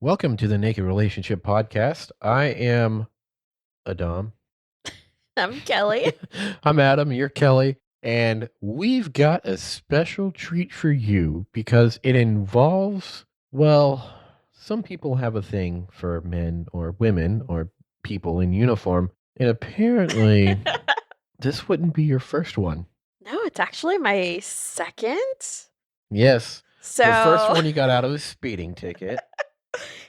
Welcome to the Naked Relationship Podcast. I am Adam. I'm Kelley. I'm Adam. You're Kelley. And we've got a special treat for you because it involves, well, some people have a thing for men or women or people in uniform. And apparently, this wouldn't be your first one. No, it's actually my second. Yes. So, The first one you got out of a speeding ticket.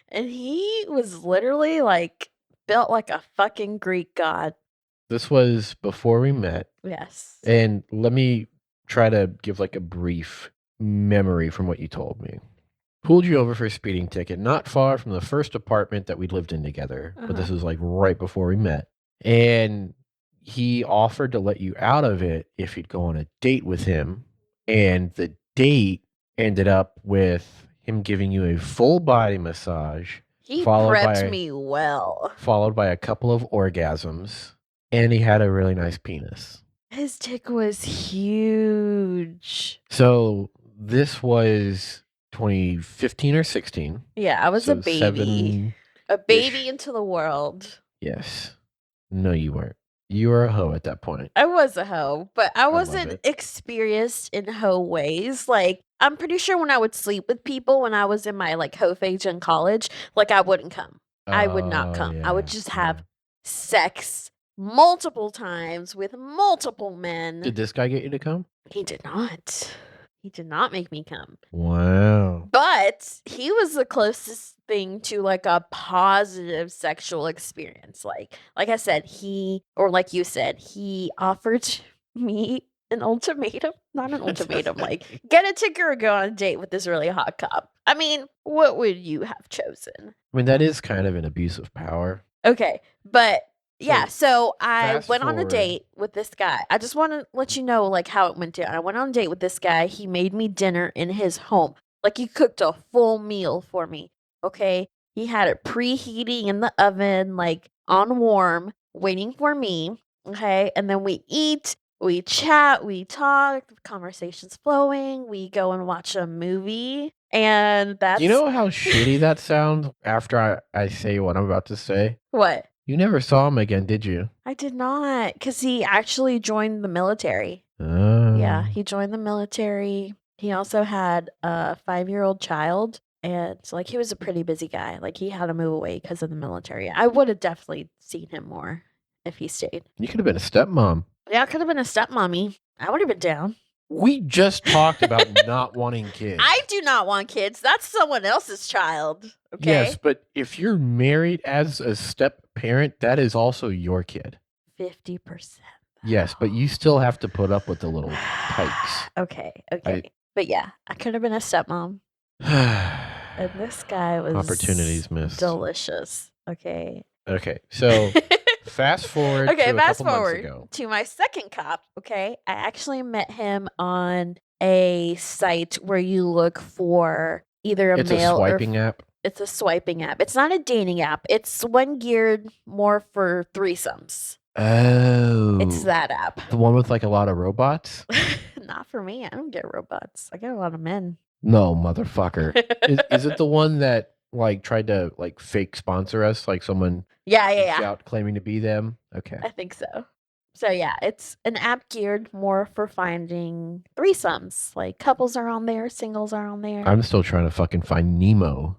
and he was literally like built like a fucking Greek god. This was before we met. Yes. And let me try to give like a brief memory from what you told me. Pulled you over for a speeding ticket, not far from the first apartment that we lived in together. But this was like right before we met. And he offered to let you out of it if you'd go on a date with him. And the date ended up with him giving you a full body massage. He followed prepped me well. Followed by a couple of orgasms. And he had a really nice penis. His dick was huge. So this was 2015 or 16. Yeah, I was a baby. A baby into the world. Yes. No, you weren't. You were a hoe at that point. I was a hoe, but I wasn't experienced in hoe ways. Like, I'm pretty sure when I would sleep with people when I was in my like hoe phase in college, like I wouldn't come. I would not come. I would just have sex multiple times with multiple men. Did this guy get you to come? He did not. He did not make me come. Wow. But he was the closest thing to like a positive sexual experience. Like I said, like you said, he offered me an ultimatum. Not an ultimatum, like get a ticket or go on a date with this really hot cop. I mean, what would you have chosen? I mean, that is kind of an abuse of power. Okay, but yeah, so I went on a date with this guy. I just want to let you know like how it went down. I went on a date with this guy. He made me dinner in his home. Like he cooked a full meal for me. Okay. He had it preheating in the oven, like on warm, waiting for me. Okay. And then we eat, we chat, we talk, conversations flowing. We go and watch a movie. And that's... You know how shitty that sounds after I say what I'm about to say? What? You never saw him again, did you? I did not, because he actually joined the military. Oh. Yeah, he joined the military. He also had a 5-year-old child, and like he was a pretty busy guy. Like he had to move away because of the military. I would have definitely seen him more if he stayed. You could have been a stepmom. Yeah, I could have been a stepmommy. I would have been down. We just talked about not wanting kids. I do not want kids. That's someone else's child. Okay? Yes, but if you're married as a step parent, that is also your kid. 50%. Yes, but you still have to put up with the little pikes. Okay. But yeah, I could have been a stepmom. And this guy was opportunities missed. Delicious. Okay. So fast forward. Fast forward to my second cop. Okay, I actually met him on a site where you look for either a male or swiping app. It's a swiping app. It's not a dating app. It's one geared more for threesomes. Oh, it's that app. The one with like a lot of robots. Not for me. I don't get robots. I get a lot of men. No, motherfucker. Is it the one that like tried to like fake sponsor us, like someone out claiming to be them? Okay, I think so. So yeah, it's an app geared more for finding threesomes. Like couples are on there, singles are on there. I'm still trying to fucking find Nemo.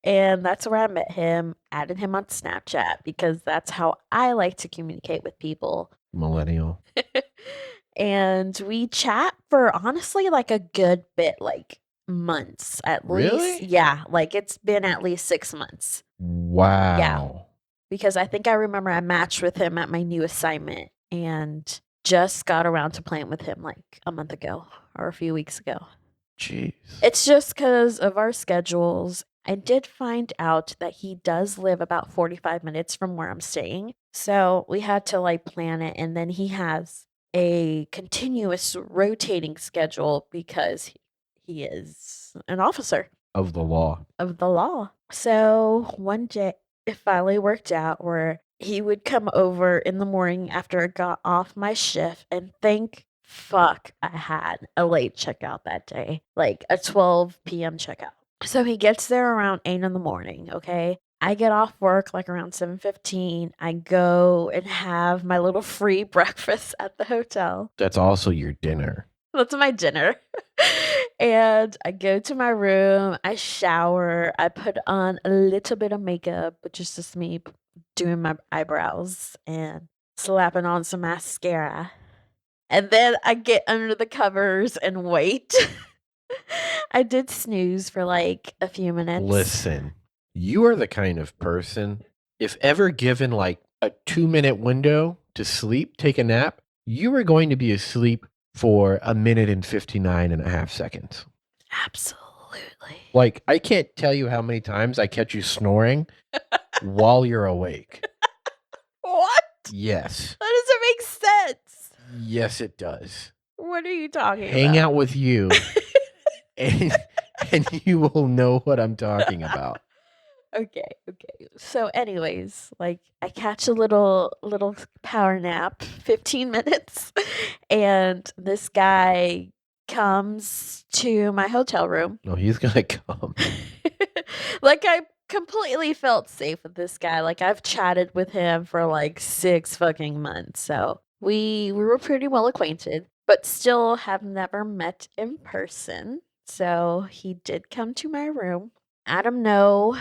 And that's where I met him, added him on Snapchat because that's how I like to communicate with people. Millennial. And we chat for honestly like a good bit, like months at least. Really? Yeah, like it's been at least 6 months. Wow. Yeah. Because I think I remember I matched with him at my new assignment and just got around to playing with him like a month ago or a few weeks ago. Jeez. It's just because of our schedules. I did find out that he does live about 45 minutes from where I'm staying. So we had to like plan it. And then he has a continuous rotating schedule because he is an officer. Of the law. So one day it finally worked out where he would come over in the morning after I got off my shift, and thank fuck I had a late checkout that day, like a 12 p.m. checkout. So he gets there around 8 in the morning, okay? I get off work like around 7:15. I go and have my little free breakfast at the hotel. That's also your dinner. That's my dinner. And I go to my room, I shower, I put on a little bit of makeup, which is just me doing my eyebrows and slapping on some mascara. And then I get under the covers and wait. I did snooze for like a few minutes. Listen, you are the kind of person, if ever given like a 2-minute window to sleep, take a nap, you are going to be asleep for 1 minute and 59.5 seconds. Absolutely. Like, I can't tell you how many times I catch you snoring while you're awake. What? Yes. That doesn't make sense. Yes, it does. What are you talking about? Hang out with you, and you will know what I'm talking about. Okay. So anyways, like I catch a little power nap, 15 minutes, and this guy comes to my hotel room. No, he's gonna come. Like I completely felt safe with this guy. Like I've chatted with him for like 6 fucking months. So we were pretty well acquainted, but still have never met in person. So he did come to my room. Adam know,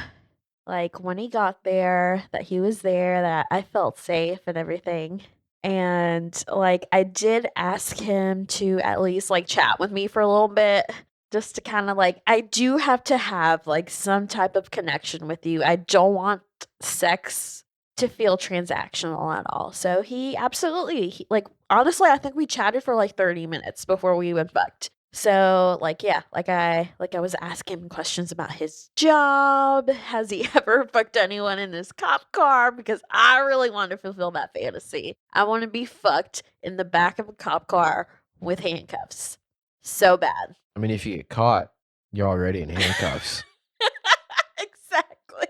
like when he got there, that he was there, that I felt safe and everything. And like I did ask him to at least like chat with me for a little bit, just to kind of like, I do have to have like some type of connection with you. I don't want sex to feel transactional at all. So he absolutely, like honestly, I think we chatted for like 30 minutes before we even fucked. So like yeah, like I was asking him questions about his job. Has he ever fucked anyone in his cop car? Because I really want to fulfill that fantasy. I want to be fucked in the back of a cop car with handcuffs. So bad. I mean, if you get caught, you're already in handcuffs. Exactly.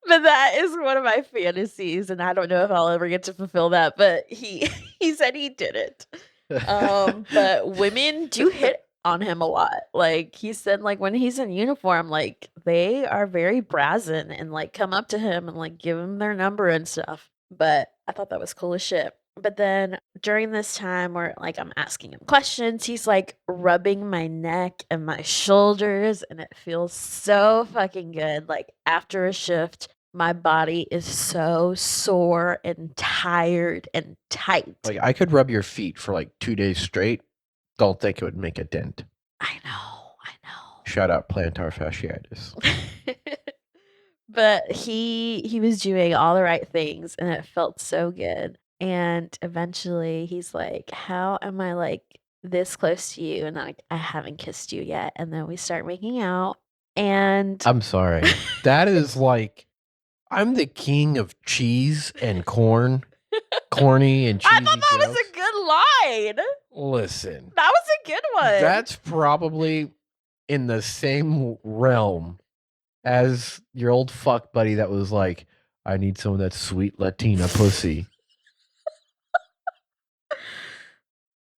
But that is one of my fantasies, and I don't know if I'll ever get to fulfill that, but he said he did it. But women do hit on him a lot. Like he said, like when he's in uniform, like they are very brazen and like come up to him and like give him their number and stuff. But I thought that was cool as shit. But then during this time where like I'm asking him questions, he's like rubbing my neck and my shoulders, and it feels so fucking good. Like after a shift, my body is so sore and tired and tight. Like I could rub your feet for like 2 days straight. Don't think it would make a dent. I know. Shout out plantar fasciitis. But he was doing all the right things, and it felt so good. And eventually he's like, how am I like this close to you? And like, I haven't kissed you yet. And then we start making out. And I'm sorry. That is like, I'm the king of cheese and corn. Corny and cheesy I thought that jokes. was a good line. Listen. That was a good one. That's probably in the same realm as your old fuck buddy that was like, I need some of that sweet Latina pussy.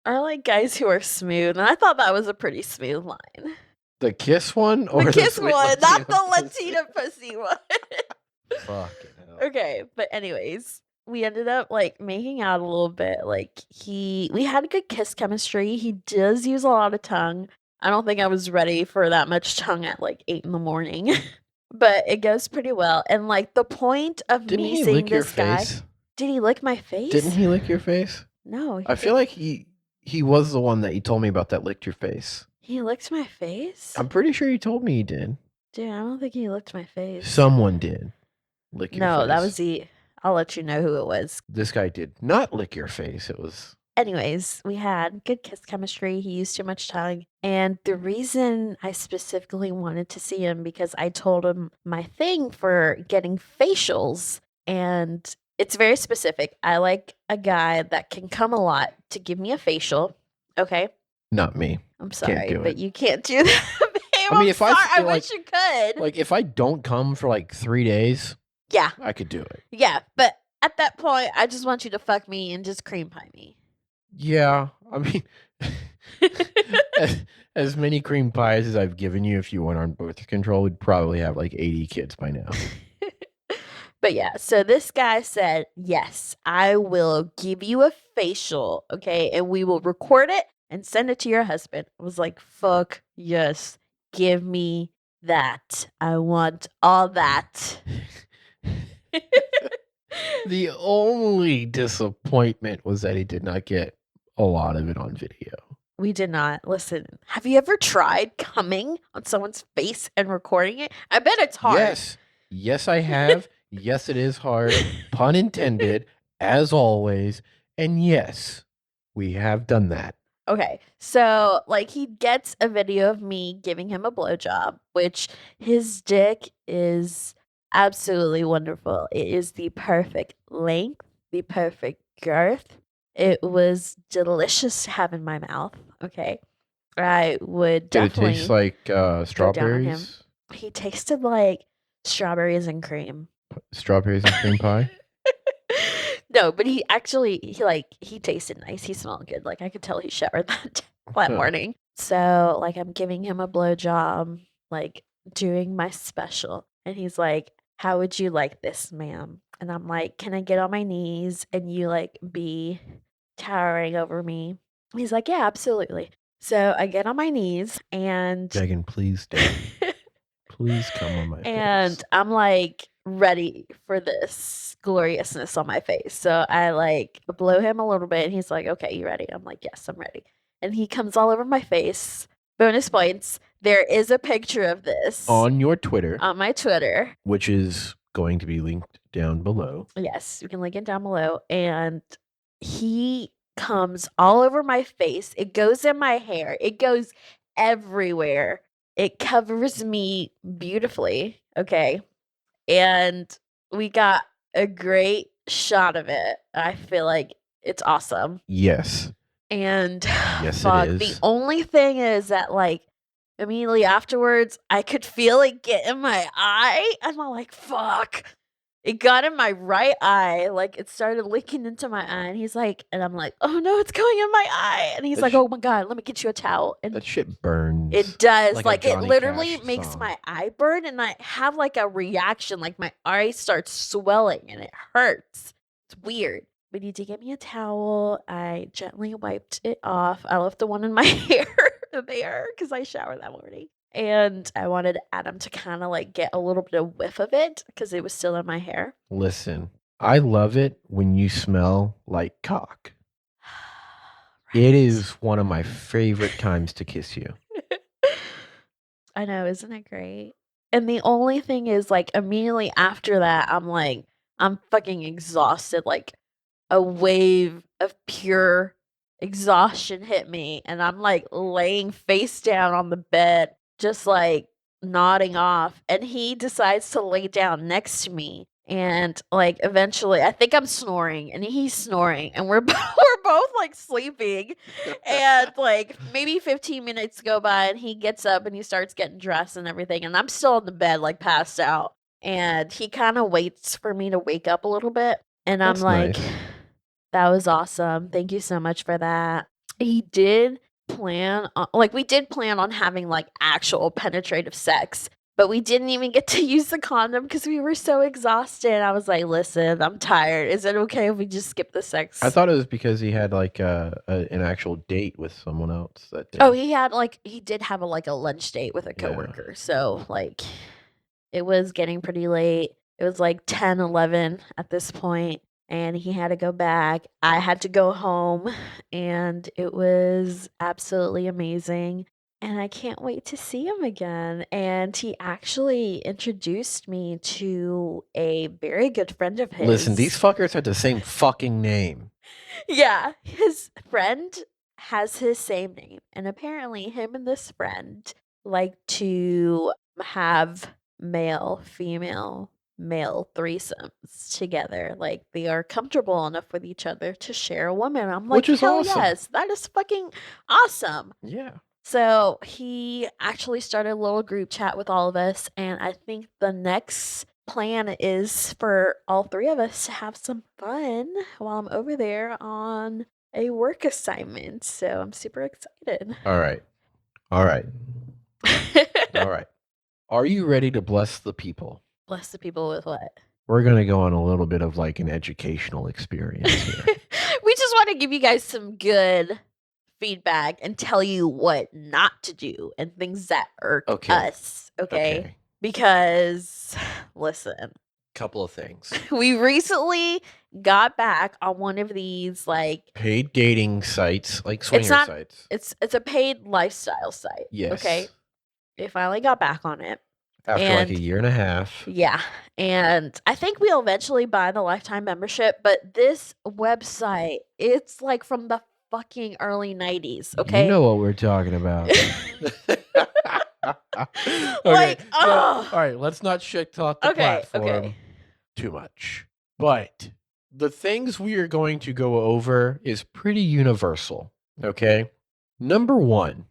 I like guys who are smooth, and I thought that was a pretty smooth line. The kiss one? Or the kiss one, not the pussy? Latina pussy one. Fucking hell. Okay, but anyways, we ended up like making out a little bit. Like we had good kiss chemistry. He does use a lot of tongue. I don't think I was ready for that much tongue at like 8 in the morning. But it goes pretty well. And like the point of Didn't me he seeing lick your this guy, face? did he lick my face? Didn't he lick your face? No. I feel like he was the one that you told me about that licked your face. He licked my face? I'm pretty sure you told me he did. Dude, I don't think he licked my face. Someone did lick your face. No, that was I'll let you know who it was. This guy did not lick your face. It was... Anyways, we had good kiss chemistry. He used too much tongue. And the reason I specifically wanted to see him, because I told him my thing for getting facials. And it's very specific. I like a guy that can come a lot to give me a facial. Okay? Not me. I'm sorry, Can't do but it. you can't do that, babe. I mean, if I I feel wish you could. Like, if I don't come for like 3 days, yeah, I could do it. Yeah, but at that point, I just want you to fuck me and just cream pie me. Yeah, I mean, as many cream pies as I've given you, if you went on birth control, we'd probably have like 80 kids by now. But yeah, so this guy said, yes, I will give you a facial, okay? And we will record it and send it to your husband. I was like, fuck yes, give me that. I want all that. The only disappointment was that he did not get a lot of it on video. We did not. Listen, have you ever tried coming on someone's face and recording it? I bet it's hard. Yes. Yes, I have. Yes, it is hard. Pun intended, as always. And yes, we have done that. Okay, so like he gets a video of me giving him a blowjob, which his dick is absolutely wonderful. It is the perfect length, the perfect girth. It was delicious to have in my mouth. Okay, I would Did it definitely taste like go down on him. strawberries? He tasted like strawberries and cream. Strawberries and cream pie? No, but he tasted nice. He smelled good. Like I could tell he showered that morning. So like I'm giving him a blowjob, like doing my special. And he's like, how would you like this, ma'am? And I'm like, can I get on my knees and you like be towering over me? He's like, yeah, absolutely. So I get on my knees and Megan, please don't. Please come on my and face. I'm like ready for this gloriousness on my face. So I like blow him a little bit and he's like, okay, you ready? I'm like, yes, I'm ready. And he comes all over my face. Bonus points. There is a picture of this on your Twitter. On my Twitter. Which is going to be linked down below. Yes, you can link it down below. And he comes all over my face. It goes in my hair. It goes everywhere. It covers me beautifully. Okay. And we got a great shot of it. I feel like it's awesome. Yes. And yes, fuck, it is. the only thing is that like immediately afterwards, I could feel it get in my eye. And I'm like, fuck. It got in my right eye, like it started leaking into my eye, and he's like, and I'm like, oh no, it's going in my eye, and he's like, oh my god, let me get you a towel, and that shit burns. It does, like it Johnny literally Cash makes song. my eye burn, and I have like a reaction, like my eye starts swelling, and it hurts. It's weird. But he did get me a towel. I gently wiped it off. I left the one in my hair there because I showered that morning. And I wanted Adam to kind of like get a little bit of whiff of it because it was still in my hair. Listen, I love it when you smell like cock. Right. It is one of my favorite times to kiss you. I know, isn't it great? And the only thing is, like, immediately after that, I'm fucking exhausted. Like, a wave of pure exhaustion hit me. And I'm like laying face down on the bed, just like nodding off. And he decides to lay down next to me. And like eventually, I think I'm snoring and he's snoring, and we're both like sleeping. And like maybe 15 minutes go by, and he gets up and he starts getting dressed and everything. And I'm still in the bed, like passed out. And he kind of waits for me to wake up a little bit. And I'm like, nice. That was awesome. Thank you so much for that. He did plan on, like, we did plan on having like actual penetrative sex, but we didn't even get to use the condom because we were so exhausted. I was like, listen, I'm tired. Is it okay if we just skip the sex? I thought it was because he had like an actual date with someone else that day. Oh, he did have a lunch date with a coworker. Yeah. So like it was getting pretty late. It was like 10, 11 at this point, and he had to go back. I had to go home, and it was absolutely amazing. And I can't wait to see him again. And he actually introduced me to a very good friend of his. Listen, these fuckers had the same fucking name. Yeah, his friend has his same name. And apparently him and this friend like to have male, female, male threesomes together. Like they are comfortable enough with each other to share a woman. I'm like, hell awesome. Yes, that is fucking awesome. Yeah. So he actually started a little group chat with all of us, and I think the next plan is for all three of us to have some fun while I'm over there on a work assignment, so I'm super excited. All right. All right. All right. Are you ready to bless the people? Bless the people with what? We're going to go on a little bit of like an educational experience here. We just want to give you guys some good feedback and tell you what not to do and things that irk us. Okay? Because, listen. Couple of things. We recently got back on one of these like paid dating sites, like swinger sites. It's a paid lifestyle site. Yes. Okay. We finally got back on it. After like a year and a half. Yeah. And I think we'll eventually buy the lifetime membership, but this website, it's like from the fucking early 90s. Okay. You know what we're talking about. Like, all right, let's not shit talk the platform too much. But the things we are going to go over is pretty universal. Okay. Number one,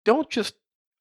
don't just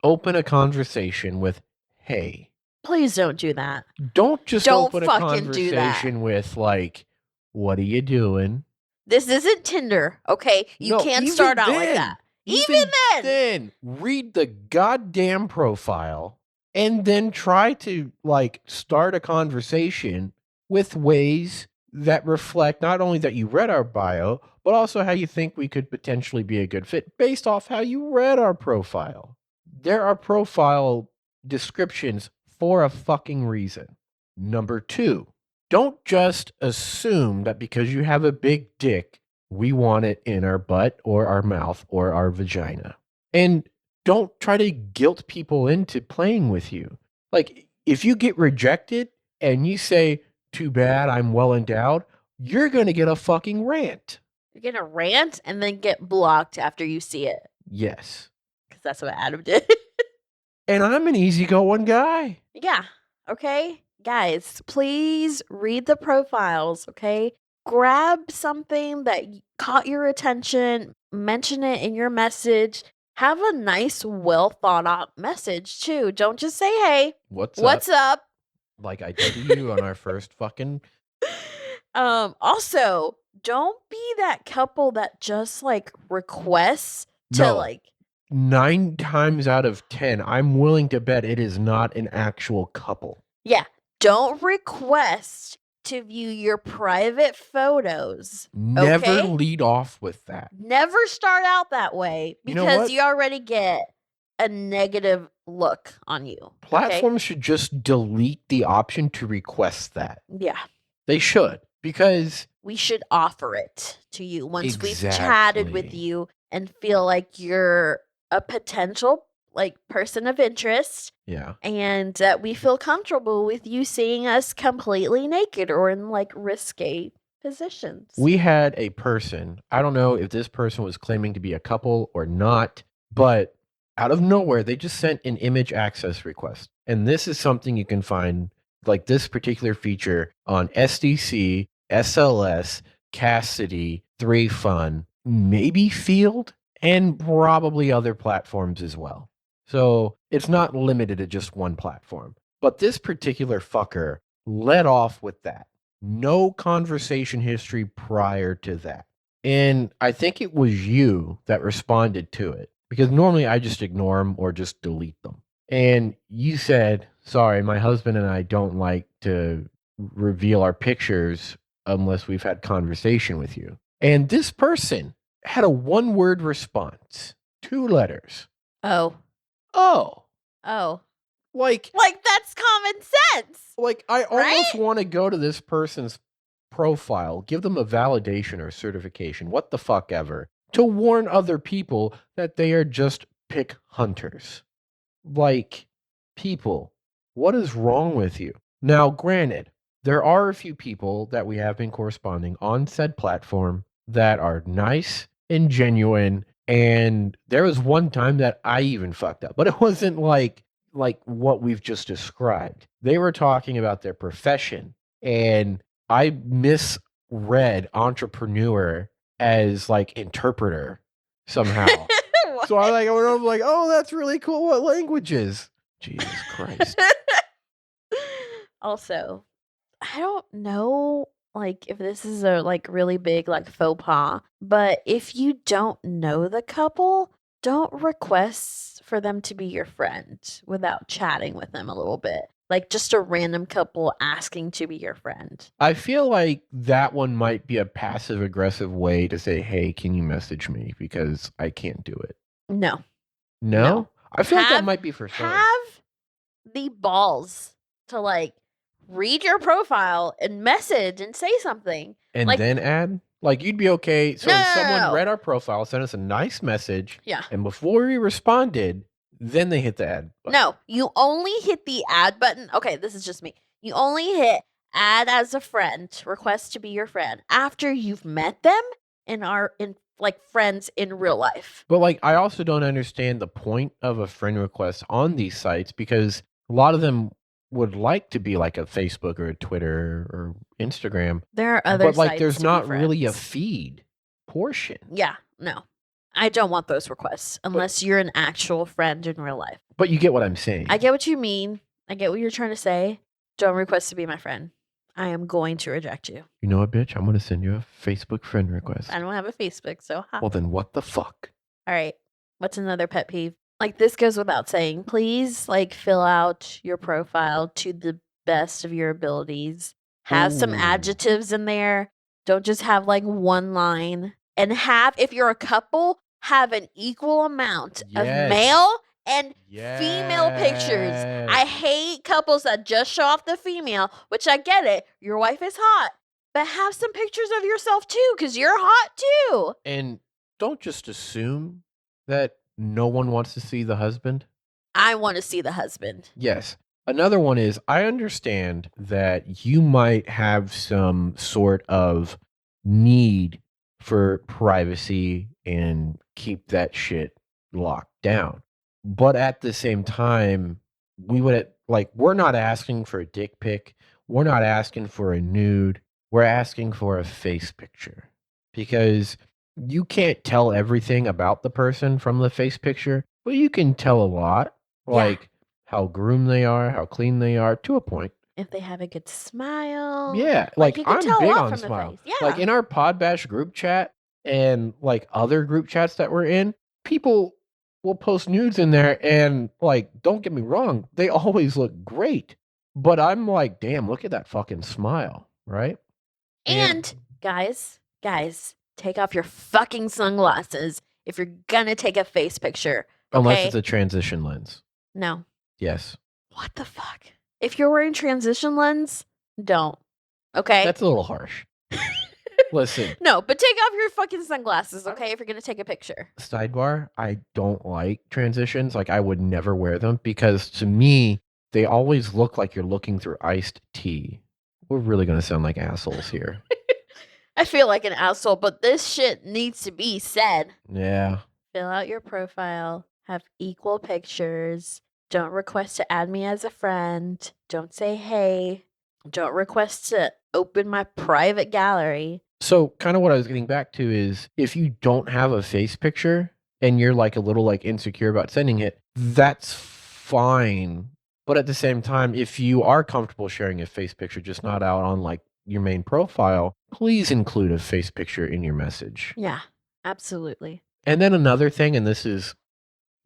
open a conversation with, hey. Please don't do that. Don't just open a conversation with like, what are you doing? This isn't Tinder, okay? You can't start out like that. Even then, read the goddamn profile and then try to like start a conversation with ways that reflect not only that you read our bio, but also how you think we could potentially be a good fit based off how you read our profile. There are profile descriptions for a fucking reason. Number two, don't just assume that because you have a big dick, we want it in our butt or our mouth or our vagina. And don't try to guilt people into playing with you. Like, if you get rejected and you say, too bad, I'm well endowed, you're going to get a fucking rant. You're going to rant and then get blocked after you see it. Yes. Because that's what Adam did. And I'm an easygoing guy. Yeah. Okay. Guys, please read the profiles. Okay. Grab something that caught your attention, mention it in your message. Have a nice, well thought out message too. Don't just say, hey, what's up? Like I did to you on our first fucking. Also, don't be that couple that just like requests to like 9 times out of 10, I'm willing to bet it is not an actual couple. Yeah. Don't request to view your private photos. Never lead off with that. Never start out that way because you already get a negative look on you. Platforms should just delete the option to request that. Yeah. They should, because we should offer it to you once we've chatted with you and feel like you're a potential like person of interest. Yeah. And we feel comfortable with you seeing us completely naked or in like risque positions. We had a person, I don't know if this person was claiming to be a couple or not, but out of nowhere, they just sent an image access request. And this is something you can find, like this particular feature on SDC, SLS, Cassidy, 3Fun, maybe Field, and probably other platforms as well. So it's not limited to just one platform. But this particular fucker led off with that. No conversation history prior to that. And I think it was you that responded to it. Because normally I just ignore them or just delete them. And you said, sorry, my husband and I don't like to reveal our pictures unless we've had conversation with you. And this person had a 1-word response. 2 letters. Oh. Like that's common sense. Like I almost want to go to this person's profile, give them a validation or certification, what the fuck ever, to warn other people that they are just pick hunters. Like, people, what is wrong with you? Now, granted, there are a few people that we have been corresponding on said platform that are nice and genuine. And there was one time that I even fucked up, but it wasn't like what we've just described. They were talking about their profession, and I misread entrepreneur as like interpreter somehow. So I was like, oh, that's really cool. What languages? Jesus Christ. Also, I don't know like if this is a like really big like faux pas, but if you don't know the couple, don't request for them to be your friend without chatting with them a little bit. Like just a random couple asking to be your friend. I feel like that one might be a passive aggressive way to say, "Hey, can you message me because I can't do it." No. No? I feel like that might be for some. Have the balls to like read your profile and message and say something. And like, then add? Like, you'd be okay. So if someone read our profile, sent us a nice message, Yeah. and before we responded, then they hit the add button. No, you only hit the add button. Okay, this is just me. You only hit add as a friend, request to be your friend after you've met them and are in like friends in real life. But like, I also don't understand the point of a friend request on these sites because a lot of them would like to be like a Facebook or a Twitter or Instagram. There are other but like sites there's to be not really a friends. feed portion. Yeah, no. I don't want those requests unless you're an actual friend in real life. But you get what I'm saying. I get what you mean. I get what you're trying to say. Don't request to be my friend. I am going to reject you. You know what, bitch? I'm going to send you a Facebook friend request. I don't have a Facebook, so Well, then what the fuck? All right. What's another pet peeve? Like this goes without saying. Please like fill out your profile to the best of your abilities. Have some adjectives in there. Don't just have like one line. And have, if you're a couple, have an equal amount of male and female pictures. I hate couples that just show off the female, which I get it. Your wife is hot. But have some pictures of yourself too, because you're hot too. And don't just assume that no one wants to see the husband. I want to see the husband. Yes. Another one is, I understand that you might have some sort of need for privacy and keep that shit locked down. But at the same time, we're not asking for a dick pic. We're not asking for a nude. We're asking for a face picture because you can't tell everything about the person from the face picture, but you can tell a lot, like how groomed they are, how clean they are, to a point. If they have a good smile. Yeah, like I'm big on smile. Yeah. Like in our PodBash group chat and like other group chats that we're in, people will post nudes in there and like, don't get me wrong, they always look great. But I'm like, damn, look at that fucking smile, right? And guys, take off your fucking sunglasses if you're gonna take a face picture. Okay? Unless it's a transition lens. No. Yes. What the fuck? If you're wearing transition lens, don't. Okay? That's a little harsh. Listen. No, but take off your fucking sunglasses, okay, if you're going to take a picture. Sidebar, I don't like transitions. Like, I would never wear them because to me, they always look like you're looking through iced tea. We're really going to sound like assholes here. I feel like an asshole, but this shit needs to be said. Yeah. Fill out your profile. Have equal pictures. Don't request to add me as a friend. Don't say hey. Don't request to open my private gallery. So kind of what I was getting back to is if you don't have a face picture and you're like a little like insecure about sending it, that's fine. But at the same time, if you are comfortable sharing a face picture, just not out on like your main profile, please include a face picture in your message. Yeah, absolutely. And then another thing, and this is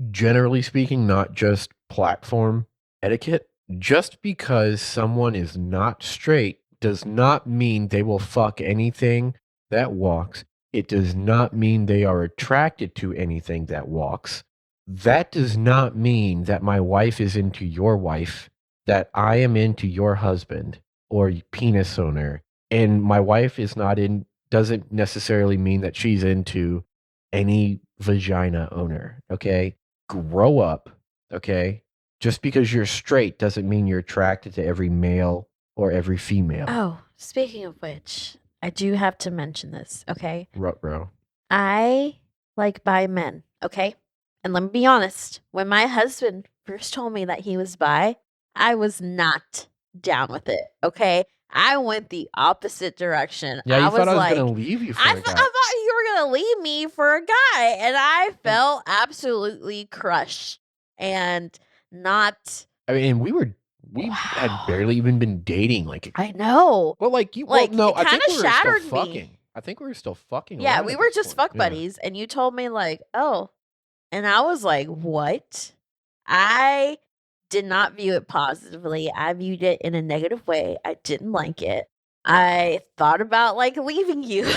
generally speaking, not just platform etiquette, just because someone is not straight does not mean they will fuck anything that walks. It does not mean they are attracted to anything that walks. That does not mean that my wife is into your wife, that I am into your husband or penis owner. And my wife is not in, doesn't necessarily mean that she's into any vagina owner. Okay. Grow up. Okay. Just because you're straight doesn't mean you're attracted to every male or every female. Oh, speaking of which, I do have to mention this, okay? Ruh-roh. I like bi men, okay? And let me be honest, when my husband first told me that he was bi, I was not down with it, okay? I went the opposite direction. Yeah, you thought I was going to leave you for a guy. I thought you were going to leave me for a guy, and I felt absolutely crushed and not... I mean, we were We had barely even been dating. Like, I know. Well, like you, like, well, no, I think we were still fucking. I think we were still fucking. Yeah, we were just fuck buddies, and you told me like, oh, and I was like, what? I did not view it positively. I viewed it in a negative way. I didn't like it. I thought about like leaving you.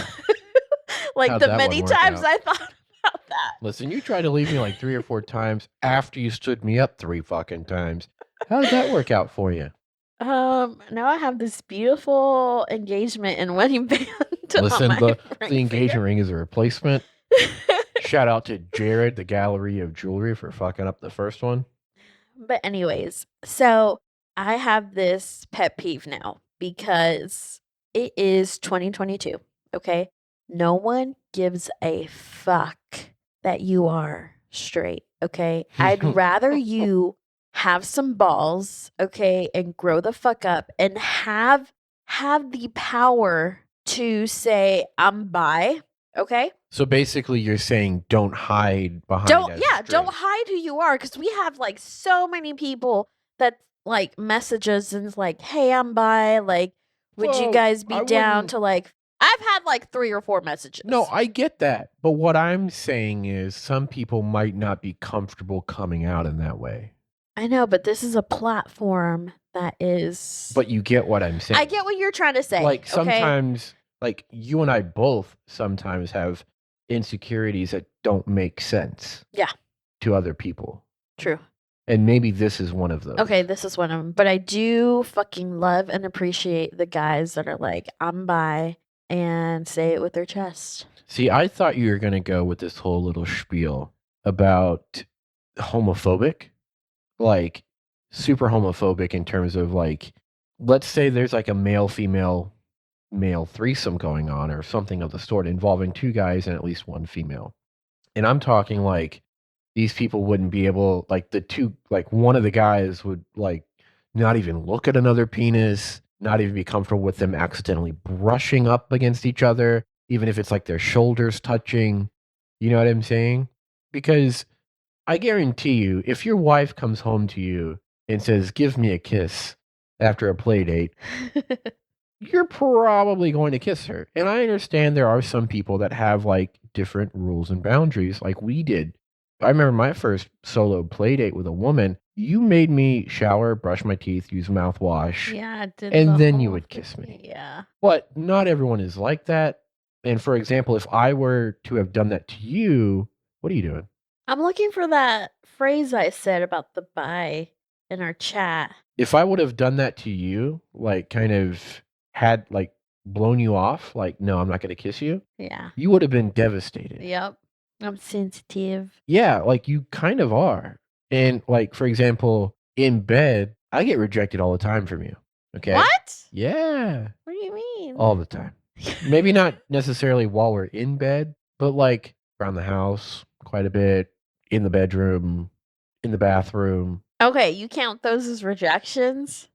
Like the many times I thought about that. Listen, you tried to leave me like 3 or 4 times after you stood me up 3 fucking times. How did that work out for you? Now I have this beautiful engagement and wedding band. Listen, the engagement ring is a replacement. Shout out to Jared, the Gallery of Jewelry, for fucking up the first one. But anyways, so I have this pet peeve now because it is 2022, okay? No one gives a fuck that you are straight, okay? I'd rather you have some balls, okay, and grow the fuck up and have the power to say I'm bi, okay? So basically you're saying don't hide behind don't hide who you are, because we have like so many people that like messages and like, hey, I'm bi, like would you guys be down to like I've had like 3 or 4 messages. No, I get that. But what I'm saying is some people might not be comfortable coming out in that way. I know, but this is a platform that is... But you get what I'm saying. I get what you're trying to say. Like sometimes, like you and I both sometimes have insecurities that don't make sense. Yeah. To other people. True. And maybe this is one of those. Okay, this is one of them. But I do fucking love and appreciate the guys that are like, I'm bi, and say it with their chest. See, I thought you were going to go with this whole little spiel about homophobic. Like, super homophobic in terms of like, let's say there's like a male-female male threesome going on or something of the sort involving 2 guys and at least 1 female. And I'm talking like these people wouldn't be able, like the 2, like one of the guys would like not even look at another penis, not even be comfortable with them accidentally brushing up against each other, even if it's like their shoulders touching. You know what I'm saying? Because I guarantee you, if your wife comes home to you and says, give me a kiss after a play date, you're probably going to kiss her. And I understand there are some people that have like different rules and boundaries like we did. I remember my first solo play date with a woman. You made me shower, brush my teeth, use mouthwash. Yeah, I did. And then you would kiss me. Yeah. But not everyone is like that. And for example, if I were to have done that to you, what are you doing? I'm looking for that phrase I said about the bi in our chat. If I would have done that to you, like kind of had like blown you off, like, no, I'm not going to kiss you. Yeah. You would have been devastated. Yep. I'm sensitive. Yeah, like you kind of are. And like, for example, in bed, I get rejected all the time from you. Okay. What? Yeah. What do you mean? All the time. Maybe not necessarily while we're in bed, but like around the house quite a bit, in the bedroom, in the bathroom. Okay, you count those as rejections?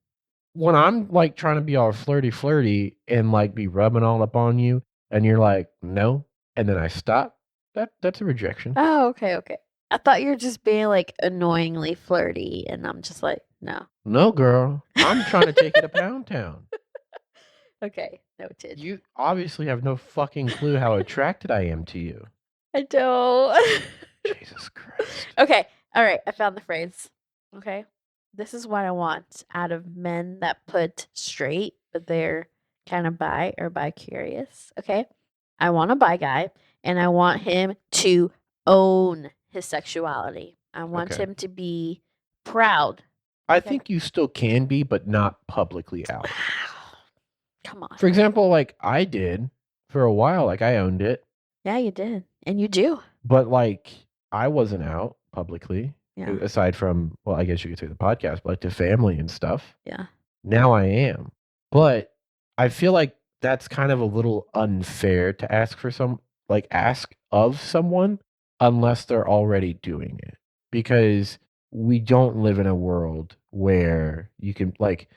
When I'm like trying to be all flirty and like be rubbing all up on you and you're like, no, and then I stop, that's a rejection. Oh, okay. I thought you were just being like annoyingly flirty, and I'm just like, no. No, girl. I'm trying to take you to Pound Town. Okay, noted. You obviously have no fucking clue how attracted I am to you. I don't. Jesus Christ. Okay, all right. I found the phrase. Okay. This is what I want out of men that put straight, but they're kind of bi or bi-curious. Okay. I want a bi guy, and I want him to own his sexuality. I want him to be proud. I think you still can be, but not publicly out. Come on. For example, like I did for a while, like I owned it. Yeah, you did. And you do. But like I wasn't out publicly. Yeah. Aside from, well, I guess you could say the podcast, but like to family and stuff. Yeah. Now I am. But I feel like that's kind of a little unfair to ask of someone unless they're already doing it. Because we don't live in a world where you can, like,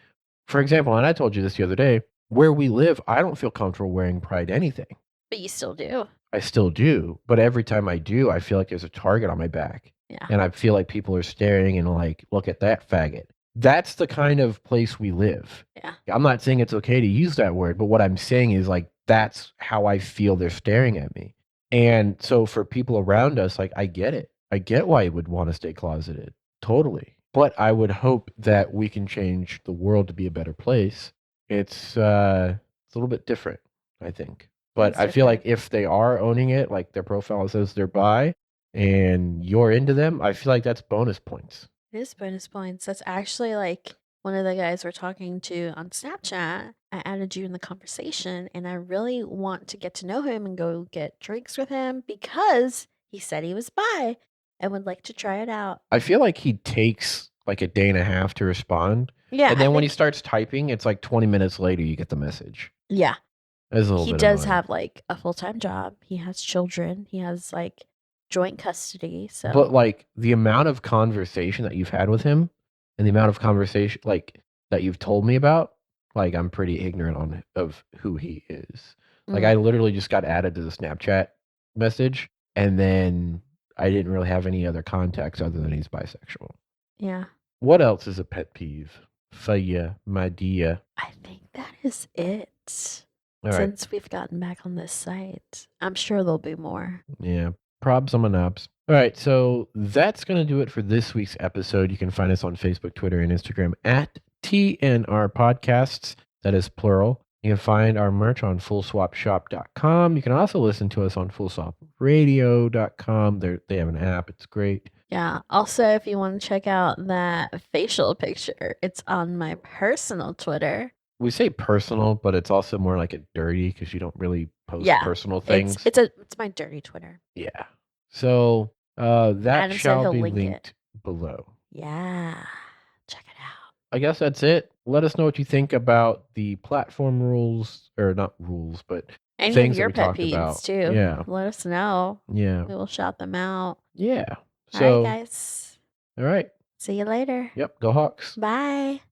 for example, and I told you this the other day, where we live, I don't feel comfortable wearing Pride anything. But you still do. I still do. But every time I do, I feel like there's a target on my back. Yeah. And I feel like people are staring and like, look at that faggot. that's the kind of place we live. Yeah. I'm not saying it's okay to use that word, but what I'm saying is like, that's how I feel they're staring at me. And so for people around us, like, I get it. I get why you would want to stay closeted. Totally. But I would hope that we can change the world to be a better place. It's a little bit different, I think. But I feel like if they are owning it, like their profile says they're bi and you're into them, I feel like that's bonus points. It is bonus points. That's actually like one of the guys we're talking to on Snapchat. I added you in the conversation and I really want to get to know him and go get drinks with him because he said he was bi and would like to try it out. I feel like he takes like a day and a half to respond. Yeah. And then when he starts typing, it's like 20 minutes later you get the message. Yeah. He does have like a full-time job. He has children. He has like joint custody. So But like the amount of conversation that you've had with him and the amount of conversation like that you've told me about, like I'm pretty ignorant of who he is. Like I literally just got added to the Snapchat message and then I didn't really have any other context other than he's bisexual. Yeah. What else is a pet peeve for you, my dear? I think that is it. All right. Since we've gotten back on this site, I'm sure there'll be more. Yeah. Probs on my knobs. All right. So that's going to do it for this week's episode. You can find us on Facebook, Twitter, and Instagram at TNR Podcasts. That is plural. You can find our merch on fullswapshop.com. You can also listen to us on fullswapradio.com. They have an app. It's great. Yeah. Also, if you want to check out that facial picture, it's on my personal Twitter. We say personal, but it's also more like a dirty because you don't really post personal things. It's my dirty Twitter. Yeah. So that Adam shall be linked below. Yeah. Check it out. I guess that's it. Let us know what you think about the platform rules, or not rules, but any things of your that we pet talked peeves about. too. Yeah. Let us know. Yeah. We will shout them out. Yeah. So, all right, guys. All right. See you later. Yep. Go Hawks. Bye.